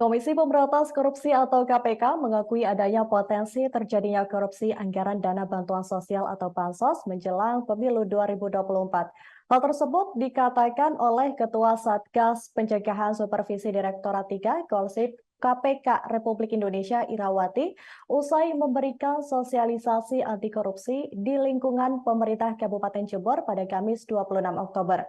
Komisi Pemberantas Korupsi atau KPK mengakui adanya potensi terjadinya korupsi anggaran dana bantuan sosial atau Bansos menjelang pemilu 2024. Hal tersebut dikatakan oleh Ketua Satgas Pencegahan Supervisi Direktorat 3 Korsip KPK Republik Indonesia Irawati usai memberikan sosialisasi anti korupsi di lingkungan pemerintah Kabupaten Jember pada Kamis 26 Oktober.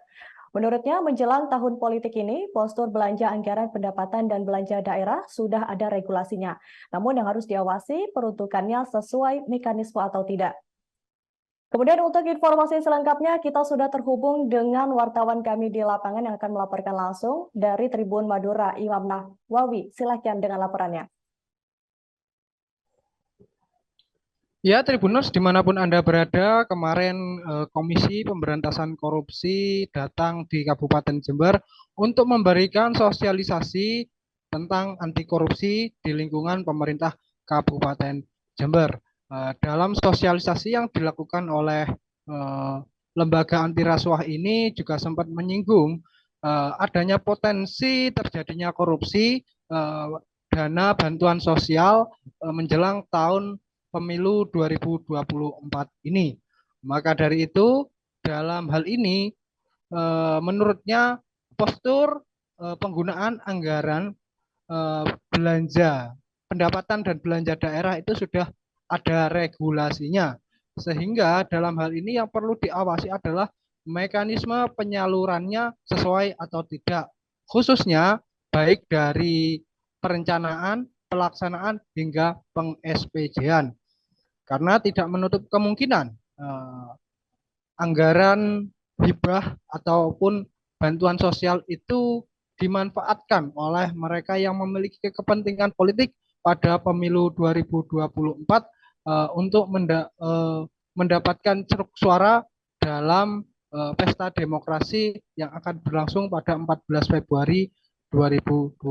Menurutnya, menjelang tahun politik ini, postur belanja anggaran pendapatan dan belanja daerah sudah ada regulasinya. Namun yang harus diawasi peruntukannya sesuai mekanisme atau tidak. Kemudian untuk informasi selengkapnya, kita sudah terhubung dengan wartawan kami di lapangan yang akan melaporkan langsung dari Tribun Madura, Imam Nahwawi. Silakan dengan laporannya. Ya, Tribuners dimanapun Anda berada, kemarin Komisi Pemberantasan Korupsi datang di Kabupaten Jember untuk memberikan sosialisasi tentang anti korupsi di lingkungan pemerintah Kabupaten Jember. Dalam sosialisasi yang dilakukan oleh lembaga anti rasuah ini juga sempat menyinggung adanya potensi terjadinya korupsi dana bantuan sosial menjelang tahun pemilu 2024 ini. Maka dari itu, dalam hal ini, menurutnya postur penggunaan anggaran belanja, pendapatan dan belanja daerah itu sudah ada regulasinya. Sehingga dalam hal ini yang perlu diawasi adalah mekanisme penyalurannya sesuai atau tidak. Khususnya baik dari perencanaan, pelaksanaan, hingga peng-SPJ-an. Karena tidak menutup kemungkinan anggaran hibah ataupun bantuan sosial itu dimanfaatkan oleh mereka yang memiliki kepentingan politik pada pemilu 2024 untuk mendapatkan ceruk suara dalam pesta demokrasi yang akan berlangsung pada 14 Februari 2024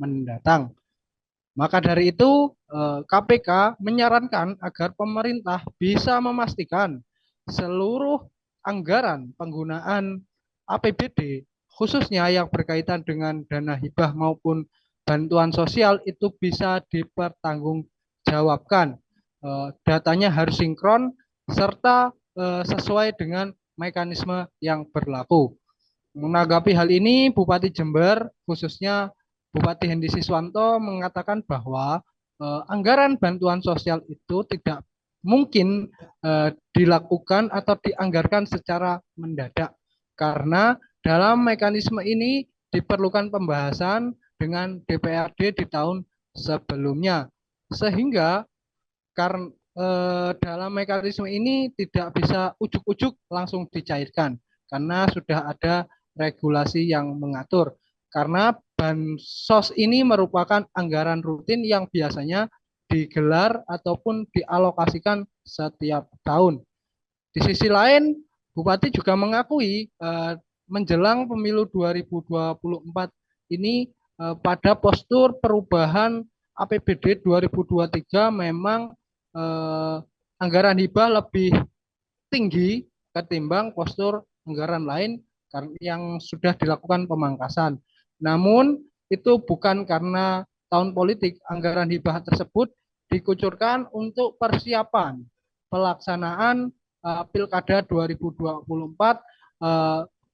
mendatang. Maka dari itu, KPK menyarankan agar pemerintah bisa memastikan seluruh anggaran penggunaan APBD, khususnya yang berkaitan dengan dana hibah maupun bantuan sosial itu bisa dipertanggungjawabkan. Datanya harus sinkron serta sesuai dengan mekanisme yang berlaku. Menanggapi hal ini, Bupati Jember, khususnya Bupati Hendi Siswanto mengatakan bahwa anggaran bantuan sosial itu tidak mungkin dilakukan atau dianggarkan secara mendadak karena dalam mekanisme ini diperlukan pembahasan dengan DPRD di tahun sebelumnya sehingga karena dalam mekanisme ini tidak bisa ujuk-ujuk langsung dicairkan karena sudah ada regulasi yang mengatur. Karena Bansos ini merupakan anggaran rutin yang biasanya digelar ataupun dialokasikan setiap tahun. Di sisi lain, Bupati juga mengakui menjelang pemilu 2024 ini pada postur perubahan APBD 2023 memang anggaran hibah lebih tinggi ketimbang postur anggaran lain yang sudah dilakukan pemangkasan. Namun itu bukan karena tahun politik, anggaran hibah tersebut dikucurkan untuk persiapan pelaksanaan Pilkada 2024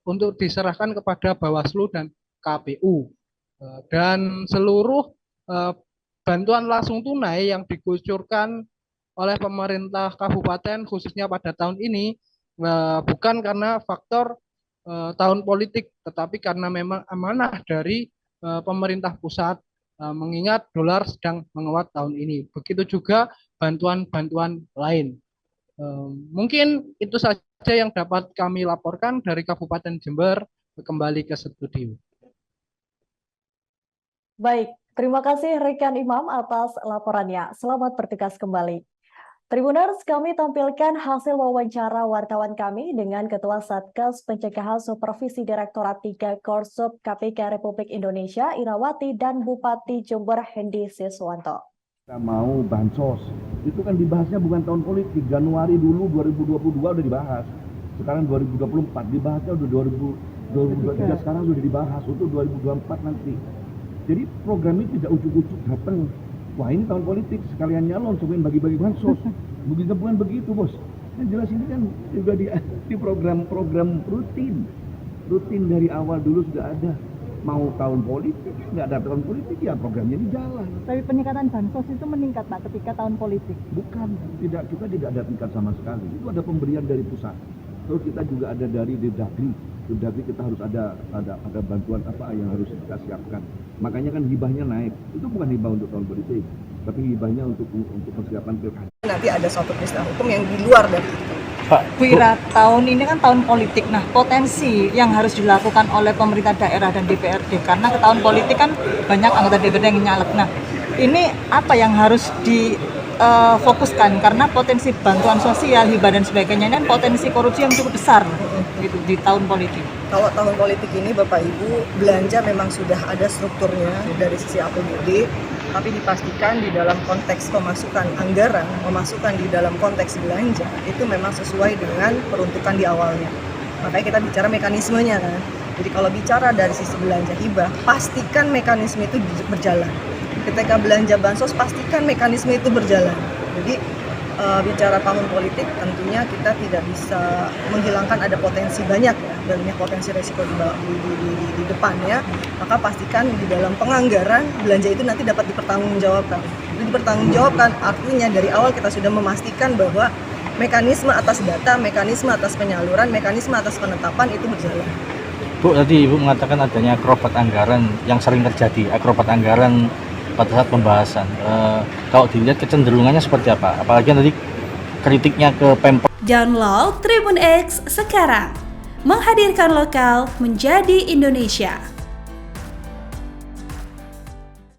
untuk diserahkan kepada Bawaslu dan KPU. Dan seluruh bantuan langsung tunai yang dikucurkan oleh pemerintah kabupaten khususnya pada tahun ini bukan karena faktor tahun politik, tetapi karena memang amanah dari pemerintah pusat mengingat dolar sedang menguat tahun ini. Begitu juga bantuan-bantuan lain. Mungkin itu saja yang dapat kami laporkan dari Kabupaten Jember. Kembali ke studio. Baik, terima kasih rekan Imam atas laporannya. Selamat bertugas kembali. Tribuners, kami tampilkan hasil wawancara wartawan kami dengan Ketua Satgas Pencegahan Supervisi Direktorat 3 Korsup KPK Republik Indonesia Irawati dan Bupati Jember Hendi Siswanto. Kita mau bansos, itu kan dibahasnya bukan tahun politik, Januari dulu 2022 udah dibahas, sekarang 2024 dibahasnya udah 2023 sekarang udah dibahas untuk 2024 nanti. Jadi program ini tidak ujuk-ujuk datang, wah ini tahun politik sekalian nyalon cobain bagi-bagi bansos. Bukan begitu bos. Yang jelas ini kan juga di program-program rutin dari awal dulu sudah ada. Mau tahun politik, nggak ada tahun politik ya programnya ini jalan. Tapi peningkatan bansos itu meningkat Pak ketika tahun politik? Bukan, kita tidak ada tingkat sama sekali. Itu ada pemberian dari pusat. Terus kita juga ada dari Dagri. Dagri kita harus ada bantuan apa yang harus kita siapkan. Makanya kan hibahnya naik. Itu bukan hibah untuk tahun politik, tapi hibahnya untuk persiapan pilkada. Nanti ada suatu peristiwa hukum yang di luar dari itu. Bu Ira, tahun ini kan tahun politik. Nah, potensi yang harus dilakukan oleh pemerintah daerah dan DPRD, karena ke tahun politik kan banyak anggota DPRD yang nyalek. Nah, ini apa yang harus difokuskan? Karena potensi bantuan sosial, hibah dan sebagainya ini kan potensi korupsi yang cukup besar gitu di tahun politik. Kalau tahun politik ini Bapak Ibu, belanja memang sudah ada strukturnya dari sisi APBD, tapi dipastikan di dalam konteks pemasukan anggaran, pemasukan di dalam konteks belanja, itu memang sesuai dengan peruntukan di awalnya. Makanya kita bicara mekanismenya kan. Jadi kalau bicara dari sisi belanja hibah, pastikan mekanisme itu berjalan. Ketika belanja bansos, pastikan mekanisme itu berjalan. Jadi bicara tahun politik, tentunya kita tidak bisa menghilangkan ada potensi banyak ya, banyak potensi resiko di depannya. Maka pastikan di dalam penganggaran belanja itu nanti dapat dipertanggungjawabkan. Itu dipertanggungjawabkan artinya dari awal kita sudah memastikan bahwa mekanisme atas data, mekanisme atas penyaluran, mekanisme atas penetapan itu berjalan. Bu, tadi Ibu mengatakan adanya akrobat anggaran yang sering terjadi, akrobat anggaran pada saat pembahasan. Kalau dilihat kecenderungannya seperti apa? Apalagi tadi kritiknya ke Pemprov. Download Tribun X sekarang. Menghadirkan lokal menjadi Indonesia.